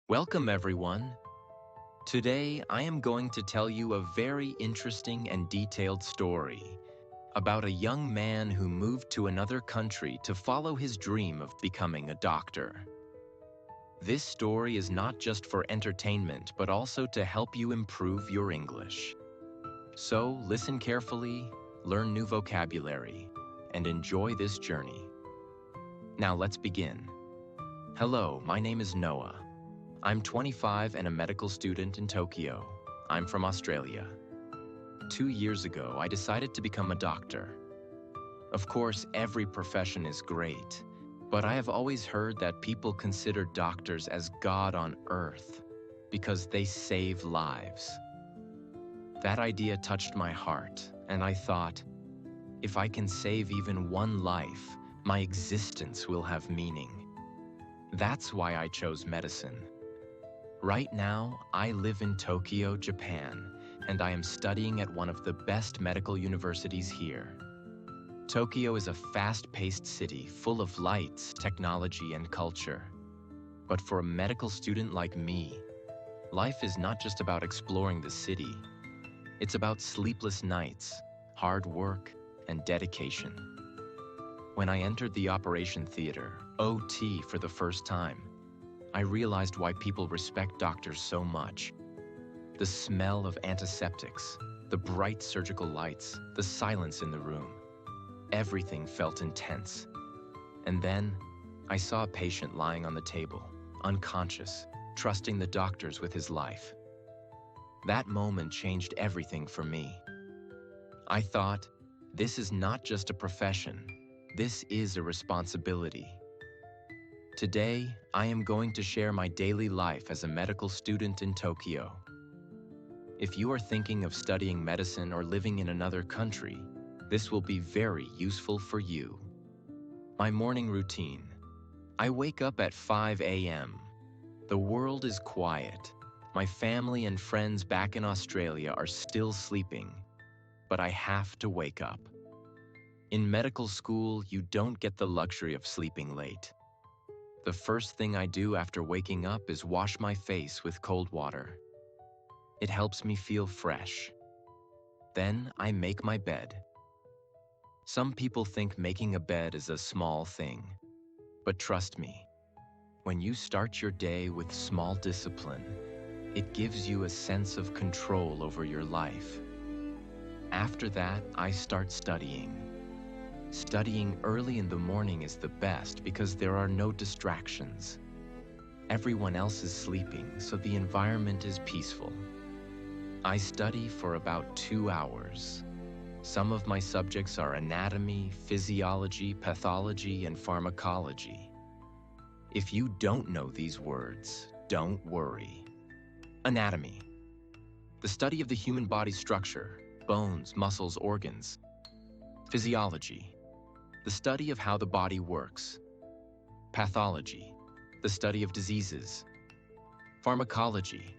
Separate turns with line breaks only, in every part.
Welcome, everyone. Today, I am going to tell you a very interesting and detailed story about a young man who moved to another country to follow his dream of becoming a doctor. This story is not just for entertainment, but also to help you improve your English. So, listen carefully, learn new vocabulary, and enjoy this journey. Now, let's begin. Hello, my name is Noah. I'm 25 and a medical student in Tokyo. I'm from Australia. 2 years ago, I decided to become a doctor. Of course, every profession is great, but I have always heard that people consider doctors as God on earth because they save lives. That idea touched my heart, and I thought, if I can save even one life, my existence will have meaning. That's why I chose medicine. Right now, I live in Tokyo, Japan, and I am studying at one of the best medical universities here. Tokyo is a fast-paced city full of lights, technology, and culture. But for a medical student like me, life is not just about exploring the city. It's about sleepless nights, hard work, and dedication. When I entered the operation theater, OT, for the first time, I realized why people respect doctors so much. The smell of antiseptics, the bright surgical lights, the silence in the room. Everything felt intense. And then, I saw a patient lying on the table, unconscious, trusting the doctors with his life. That moment changed everything for me. I thought, this is not just a profession, this is a responsibility. Today, I am going to share my daily life as a medical student in Tokyo. If you are thinking of studying medicine or living in another country, this will be very useful for you. My morning routine. I wake up at 5 a.m. The world is quiet. My family and friends back in Australia are still sleeping, but I have to wake up. In medical school, you don't get the luxury of sleeping late. The first thing I do after waking up is wash my face with cold water. It helps me feel fresh. Then I make my bed. Some people think making a bed is a small thing, but trust me, when you start your day with small discipline, it gives you a sense of control over your life. After that, I start studying. Studying early in the morning is the best because there are no distractions. Everyone else is sleeping, so the environment is peaceful. I study for about 2 hours. Some of my subjects are anatomy, physiology, pathology, and pharmacology. If you don't know these words, don't worry. Anatomy. The study of the human body structure, bones, muscles, organs. Physiology. The study of how the body works. Pathology, the study of diseases. Pharmacology,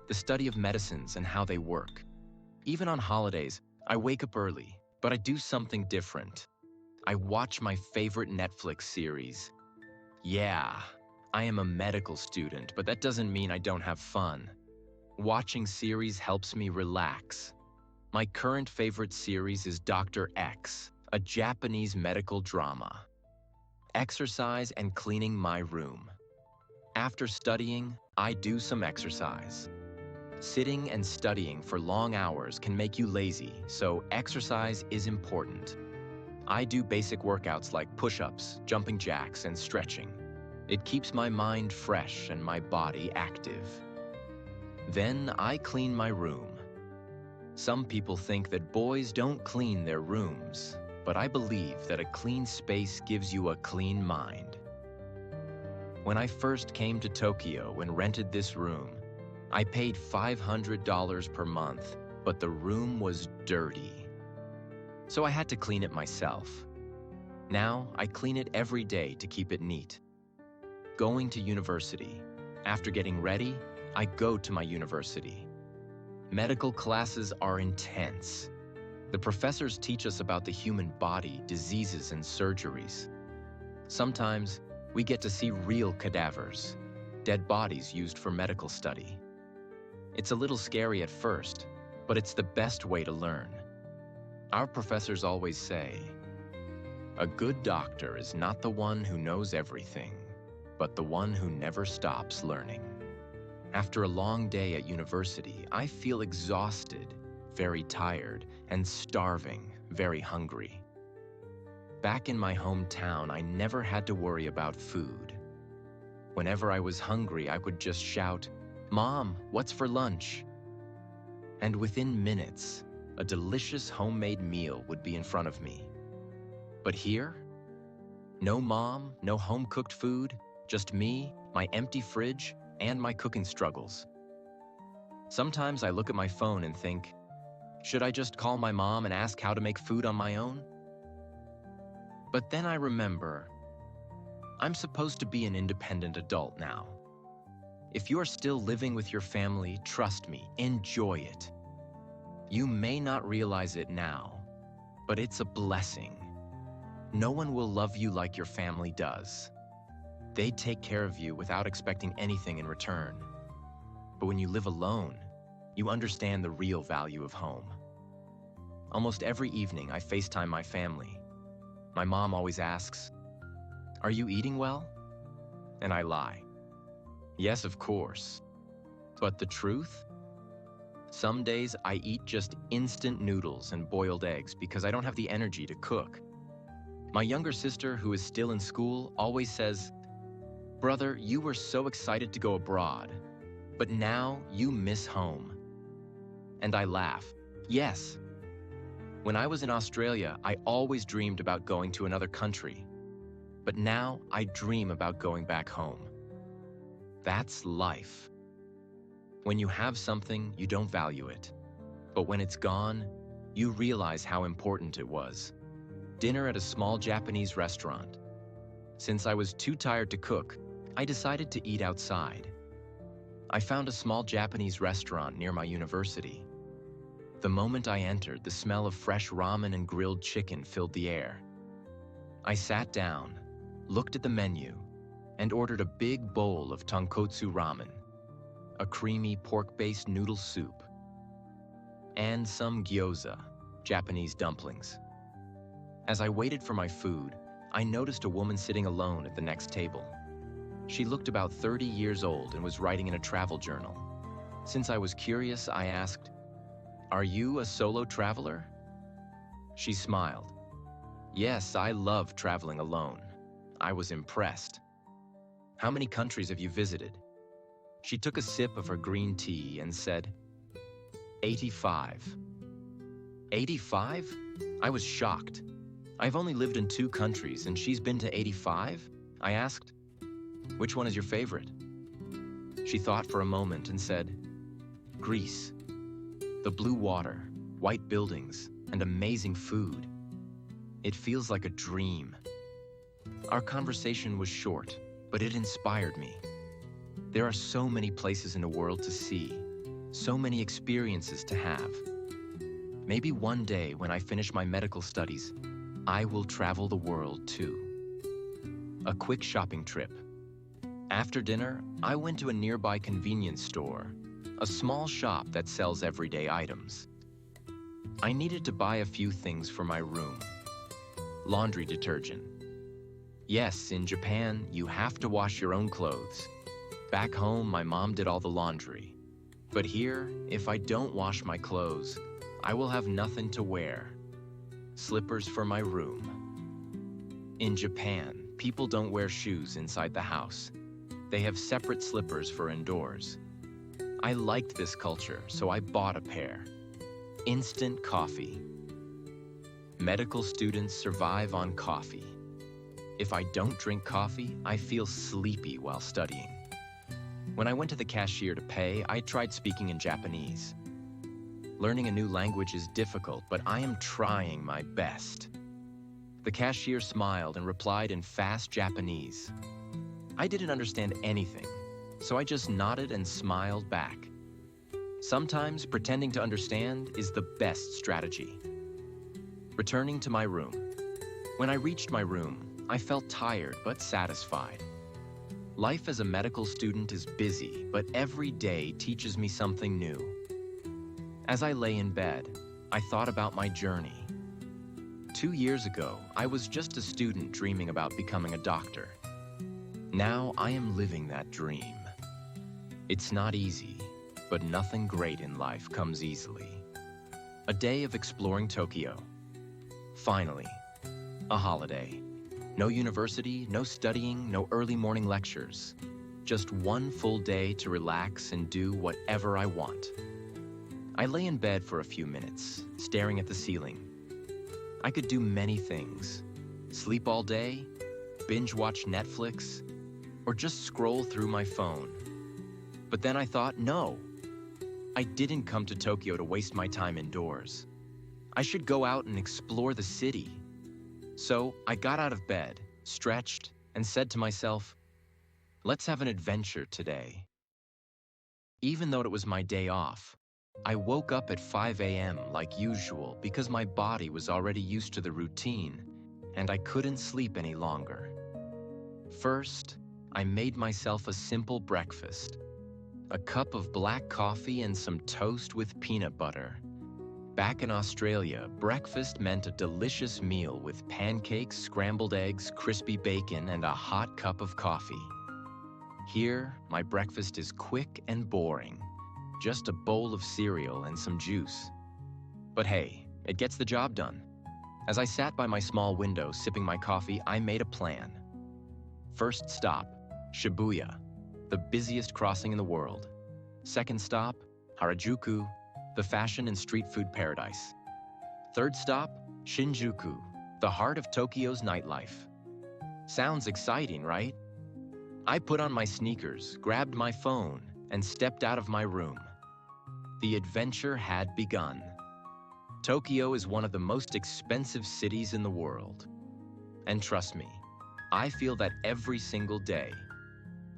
the study of medicines and how they work. Even on holidays, I wake up early, but I do something different. I watch my favorite Netflix series. Yeah, I am a medical student, but that doesn't mean I don't have fun. Watching series helps me relax. My current favorite series is Dr. X, a Japanese medical drama. Exercise and cleaning my room. After studying, I do some exercise. Sitting and studying for long hours can make you lazy, so exercise is important. I do basic workouts like push-ups, jumping jacks, and stretching. It keeps my mind fresh and my body active. Then I clean my room. Some people think that boys don't clean their rooms, but I believe that a clean space gives you a clean mind. When I first came to Tokyo and rented this room, I paid $500 per month, but the room was dirty. So I had to clean it myself. Now I clean it every day to keep it neat. Going to university. After getting ready, I go to my university. Medical classes are intense. The professors teach us about the human body, diseases, and surgeries. Sometimes, we get to see real cadavers. dead bodies used for medical study. It's a little scary at first, but it's the best way to learn. Our professors always say, a good doctor is not the one who knows everything, but the one who never stops learning. After a long day at university, I feel exhausted, very tired, and starving, very hungry. Back in my hometown, I never had to worry about food. Whenever I was hungry, I would just shout, "Mom, what's for lunch?" And within minutes, a delicious homemade meal would be in front of me. But here, no mom, no home-cooked food, just me, my empty fridge, and my cooking struggles. Sometimes I look at my phone and think, should I just call my mom and ask how to make food on my own? But then I remember, I'm supposed to be an independent adult now. If you're still living with your family, trust me, enjoy it. You may not realize it now, but it's a blessing. No one will love you like your family does. They take care of you without expecting anything in return. But when you live alone, you understand the real value of home. Almost every evening, I FaceTime my family. My mom always asks, "Are you eating well?" And I lie. Yes, of course. But the truth? Some days I eat just instant noodles and boiled eggs because I don't have the energy to cook. My younger sister, who is still in school, always says, "Brother, you were so excited to go abroad, but now you miss home." And I laugh. Yes. When I was in Australia, I always dreamed about going to another country. But now I dream about going back home. That's life. When you have something, you don't value it. But when it's gone, you realize how important it was. Dinner at a small Japanese restaurant. Since I was too tired to cook, I decided to eat outside. I found a small Japanese restaurant near my university. The moment I entered, the smell of fresh ramen and grilled chicken filled the air. I sat down, looked at the menu, and ordered a big bowl of tonkotsu ramen, a creamy pork-based noodle soup, and some gyoza, Japanese dumplings. As I waited for my food, I noticed a woman sitting alone at the next table. She looked about 30 years old and was writing in a travel journal. Since I was curious, I asked, "Are you a solo traveler?" She smiled. "Yes, I love traveling alone." I was impressed. "How many countries have you visited?" She took a sip of her green tea and said, 85. 85? I was shocked. I've only lived in 2 countries and she's been to 85? I asked, "Which one is your favorite?" She thought for a moment and said, "Greece. The blue water, white buildings, and amazing food. It feels like a dream." Our conversation was short, but it inspired me. There are so many places in the world to see, so many experiences to have. Maybe one day when I finish my medical studies, I will travel the world too. A quick shopping trip. After dinner, I went to a nearby convenience store, a small shop that sells everyday items. I needed to buy a few things for my room. Laundry detergent. Yes, in Japan, you have to wash your own clothes. Back home, my mom did all the laundry. But here, if I don't wash my clothes, I will have nothing to wear. Slippers for my room. In Japan, people don't wear shoes inside the house. They have separate slippers for indoors. I liked this culture, so I bought a pair. Instant coffee. Medical students survive on coffee. If I don't drink coffee, I feel sleepy while studying. When I went to the cashier to pay, I tried speaking in Japanese. Learning a new language is difficult, but I am trying my best. The cashier smiled and replied in fast Japanese. I didn't understand anything, so I just nodded and smiled back. Sometimes pretending to understand is the best strategy. Returning to my room. When I reached my room, I felt tired but satisfied. Life as a medical student is busy, but every day teaches me something new. As I lay in bed, I thought about my journey. 2 years ago, I was just a student dreaming about becoming a doctor. Now I am living that dream. It's not easy, but nothing great in life comes easily. A day of exploring Tokyo. Finally, a holiday. No university, no studying, no early morning lectures. Just one full day to relax and do whatever I want. I lay in bed for a few minutes, staring at the ceiling. I could do many things. Sleep all day, binge watch Netflix, or just scroll through my phone. But then I thought, no. I didn't come to Tokyo to waste my time indoors. I should go out and explore the city. So I got out of bed, stretched, and said to myself, let's have an adventure today. Even though it was my day off, I woke up at 5 a.m. like usual because my body was already used to the routine and I couldn't sleep any longer. First, I made myself a simple breakfast. A cup of black coffee and some toast with peanut butter. Back in Australia, breakfast meant a delicious meal with pancakes, scrambled eggs, crispy bacon, and a hot cup of coffee. Here, my breakfast is quick and boring. Just a bowl of cereal and some juice. But hey, it gets the job done. As I sat by my small window sipping my coffee, I made a plan. First stop, Shibuya, the busiest crossing in the world. Second stop, Harajuku, the fashion and street food paradise. Third stop, Shinjuku, the heart of Tokyo's nightlife. Sounds exciting, right? I put on my sneakers, grabbed my phone, and stepped out of my room. The adventure had begun. Tokyo is one of the most expensive cities in the world. And trust me, I feel that every single day.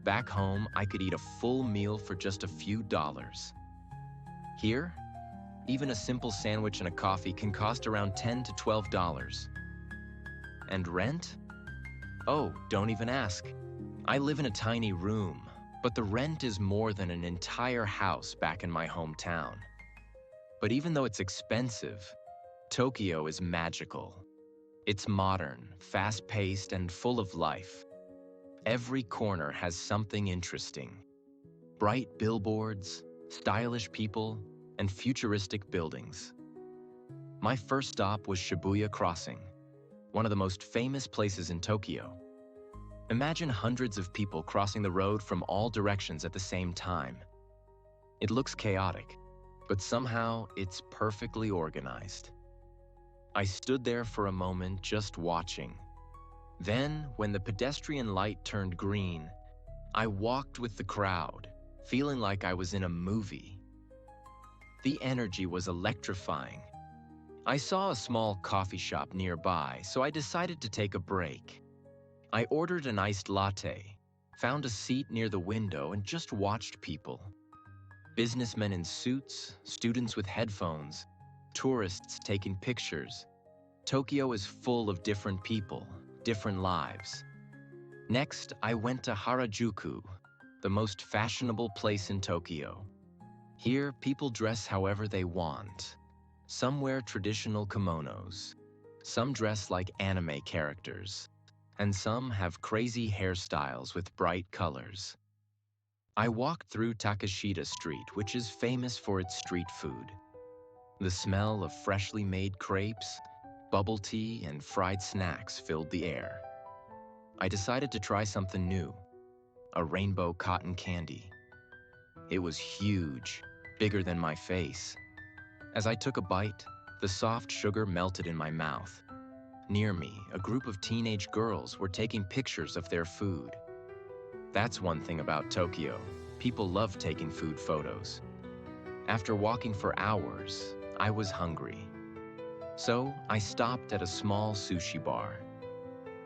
Back home, I could eat a full meal for just a few dollars. Here, even a simple sandwich and a coffee can cost around $10 to $12. And rent? Oh, don't even ask. I live in a tiny room, but the rent is more than an entire house back in my hometown. But even though it's expensive, Tokyo is magical. It's modern, fast-paced, and full of life. Every corner has something interesting. Bright billboards, stylish people, and futuristic buildings. My first stop was Shibuya Crossing, one of the most famous places in Tokyo. Imagine hundreds of people crossing the road from all directions at the same time. It looks chaotic, but somehow it's perfectly organized. I stood there for a moment just watching. Then, when the pedestrian light turned green, I walked with the crowd, feeling like I was in a movie. The energy was electrifying. I saw a small coffee shop nearby, so I decided to take a break. I ordered an iced latte, found a seat near the window, and just watched people. Businessmen in suits, students with headphones, tourists taking pictures. Tokyo is full of different people, different lives. Next, I went to Harajuku, the most fashionable place in Tokyo. Here, people dress however they want. Some wear traditional kimonos, some dress like anime characters, and some have crazy hairstyles with bright colors. I walked through Takashita Street, which is famous for its street food. The smell of freshly made crepes, bubble tea, and fried snacks filled the air. I decided to try something new, a rainbow cotton candy. It was huge, bigger than my face. As I took a bite, the soft sugar melted in my mouth. Near me, a group of teenage girls were taking pictures of their food. That's one thing about Tokyo. People love taking food photos. After walking for hours, I was hungry. So I stopped at a small sushi bar.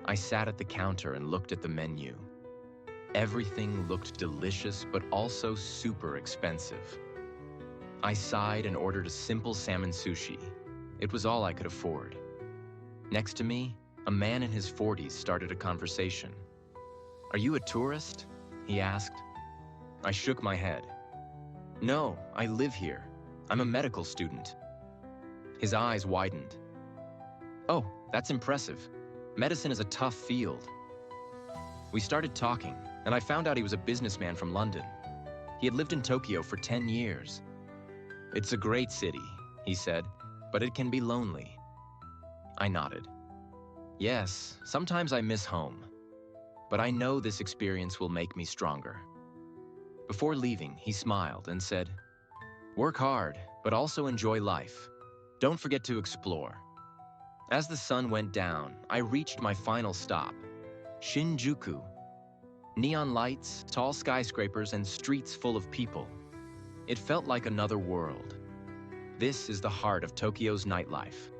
I sat at the counter and looked at the menu. Everything looked delicious, but also super expensive. I sighed and ordered a simple salmon sushi. It was all I could afford. Next to me, a man in his 40s started a conversation. "Are you a tourist?" he asked. I shook my head. No, I live here. I'm a medical student. His eyes widened. Oh, that's impressive. Medicine is a tough field. We started talking, and I found out he was a businessman from London. He had lived in Tokyo for 10 years. It's a great city, he said, but it can be lonely. I nodded. Yes, sometimes I miss home, but I know this experience will make me stronger. Before leaving, he smiled and said, work hard, but also enjoy life. Don't forget to explore. As the sun went down, I reached my final stop, Shinjuku. Neon lights, tall skyscrapers, and streets full of people. It felt like another world. This is the heart of Tokyo's nightlife.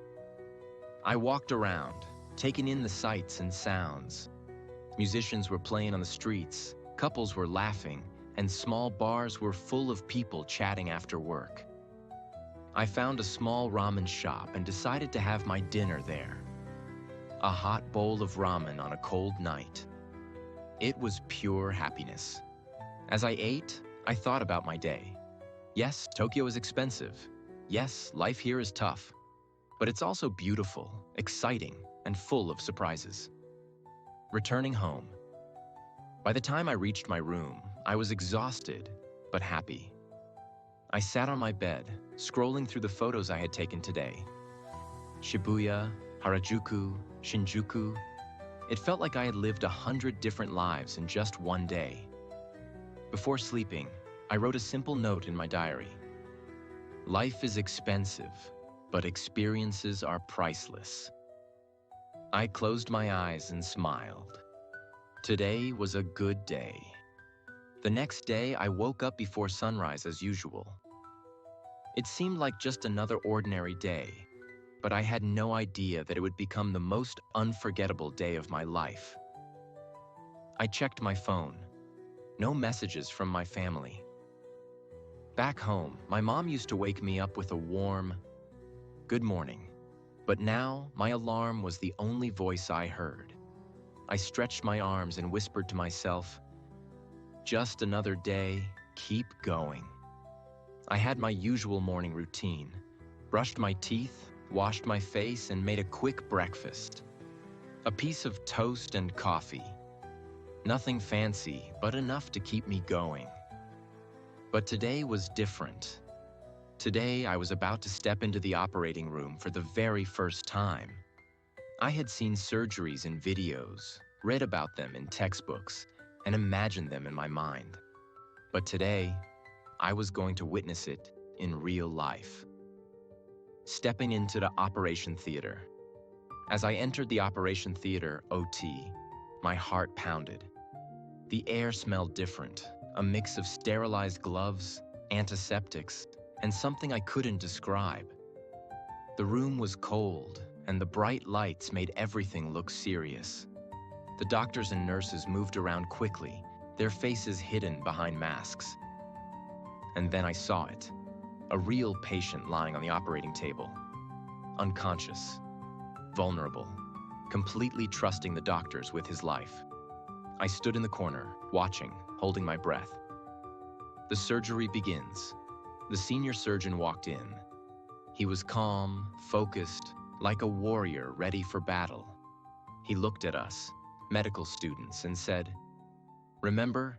I walked around, taking in the sights and sounds. Musicians were playing on the streets, couples were laughing, and small bars were full of people chatting after work. I found a small ramen shop and decided to have my dinner there. A hot bowl of ramen on a cold night. It was pure happiness. As I ate, I thought about my day. Yes, Tokyo is expensive. Yes, life here is tough. But it's also beautiful, exciting, and full of surprises. Returning home. By the time I reached my room, I was exhausted, but happy. I sat on my bed, scrolling through the photos I had taken today. Shibuya, Harajuku, Shinjuku. It felt like I had lived 100 different lives in just one day. Before sleeping, I wrote a simple note in my diary. Life is expensive, but experiences are priceless. I closed my eyes and smiled. Today was a good day. The next day, I woke up before sunrise as usual. It seemed like just another ordinary day, but I had no idea that it would become the most unforgettable day of my life. I checked my phone. No messages from my family. Back home, my mom used to wake me up with a warm, good morning. But now, my alarm was the only voice I heard. I stretched my arms and whispered to myself, just another day, keep going. I had my usual morning routine, brushed my teeth, washed my face, and made a quick breakfast. A piece of toast and coffee. Nothing fancy, but enough to keep me going. But today was different. Today, I was about to step into the operating room for the very first time. I had seen surgeries in videos, read about them in textbooks, and imagined them in my mind. But today, I was going to witness it in real life. Stepping into the operation theater. As I entered the operation theater, OT, my heart pounded. The air smelled different, a mix of sterilized gloves, antiseptics, and something I couldn't describe. The room was cold, and the bright lights made everything look serious. The doctors and nurses moved around quickly, their faces hidden behind masks. And then I saw it, a real patient lying on the operating table, unconscious, vulnerable, completely trusting the doctors with his life. I stood in the corner, watching, holding my breath. The surgery begins. The senior surgeon walked in. He was calm, focused, like a warrior ready for battle. He looked at us, medical students, and said, remember,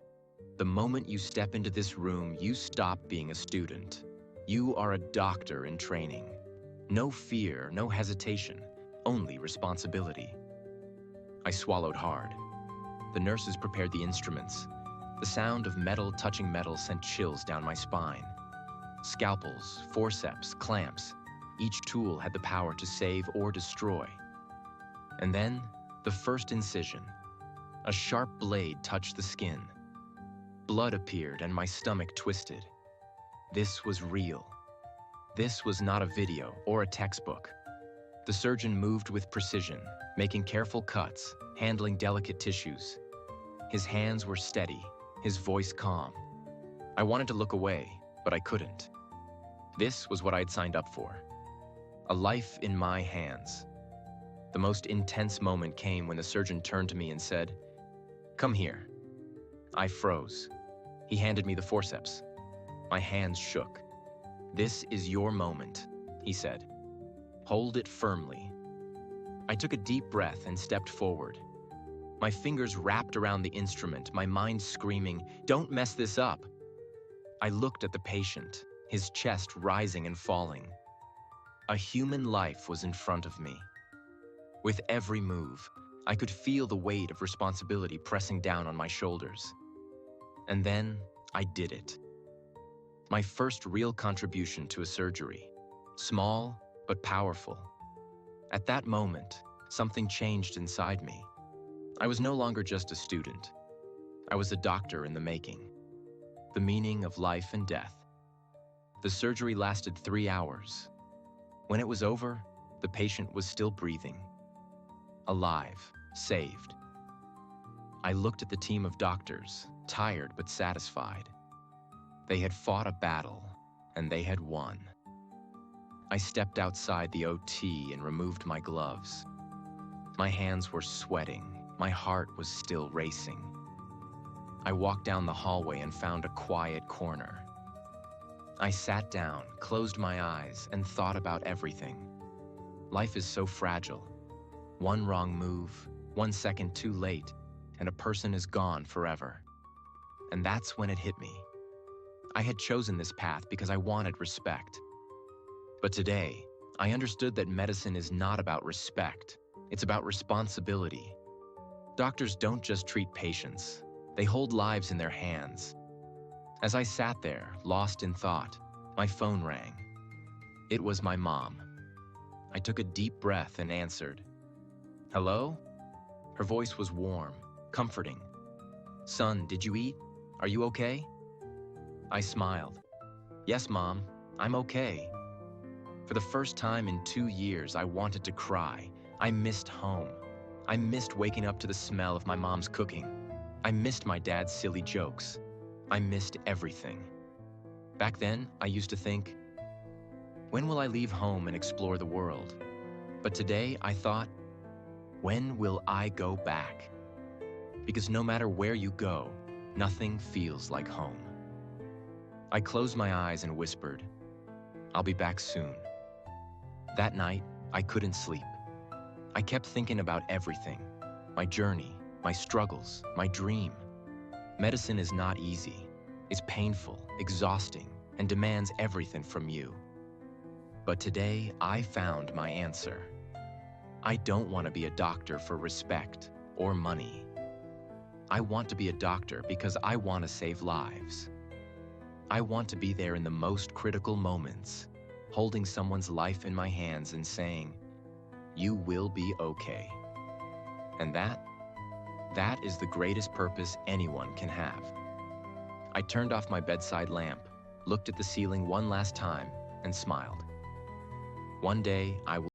the moment you step into this room, you stop being a student. You are a doctor in training. No fear, no hesitation, only responsibility. I swallowed hard. The nurses prepared the instruments. The sound of metal touching metal sent chills down my spine. Scalpels, forceps, clamps. Each tool had the power to save or destroy. And then, the first incision. A sharp blade touched the skin. Blood appeared and my stomach twisted. This was real. This was not a video or a textbook. The surgeon moved with precision, making careful cuts, handling delicate tissues. His hands were steady, his voice calm. I wanted to look away, but I couldn't. This was what I'd signed up for. A life in my hands. The most intense moment came when the surgeon turned to me and said, come here. I froze. He handed me the forceps. My hands shook. "This is your moment," he said. "Hold it firmly." I took a deep breath and stepped forward. My fingers wrapped around the instrument, my mind screaming, "Don't mess this up." I looked at the patient, his chest rising and falling. A human life was in front of me. With every move, I could feel the weight of responsibility pressing down on my shoulders. And then I did it. My first real contribution to a surgery. Small, but powerful. At that moment, something changed inside me. I was no longer just a student. I was a doctor in the making. The meaning of life and death. The surgery lasted 3 hours. When it was over, the patient was still breathing. Alive, saved. I looked at the team of doctors, tired but satisfied. They had fought a battle, and they had won. I stepped outside the OT and removed my gloves. My hands were sweating. My heart was still racing. I walked down the hallway and found a quiet corner. I sat down, closed my eyes, and thought about everything. Life is so fragile. One wrong move, 1 second too late, and a person is gone forever. And that's when it hit me. I had chosen this path because I wanted respect. But today, I understood that medicine is not about respect. It's about responsibility. Doctors don't just treat patients. They hold lives in their hands. As I sat there, lost in thought, my phone rang. It was my mom. I took a deep breath and answered. "Hello?" Her voice was warm, comforting. "Son, did you eat? Are you okay?" I smiled. "Yes, Mom, I'm okay." For the first time in 2 years, I wanted to cry. I missed home. I missed waking up to the smell of my mom's cooking. I missed my dad's silly jokes. I missed everything. Back then, I used to think, when will I leave home and explore the world? But today, I thought, when will I go back? Because no matter where you go, nothing feels like home. I closed my eyes and whispered, "I'll be back soon." That night, I couldn't sleep. I kept thinking about everything, my journey, my struggles, my dream. Medicine is not easy. It's painful, exhausting, and demands everything from you. But today, I found my answer. I don't want to be a doctor for respect or money. I want to be a doctor because I want to save lives. I want to be there in the most critical moments, holding someone's life in my hands and saying, "You will be okay." And that is the greatest purpose anyone can have. I turned off my bedside lamp, looked at the ceiling one last time, and smiled. One day, I will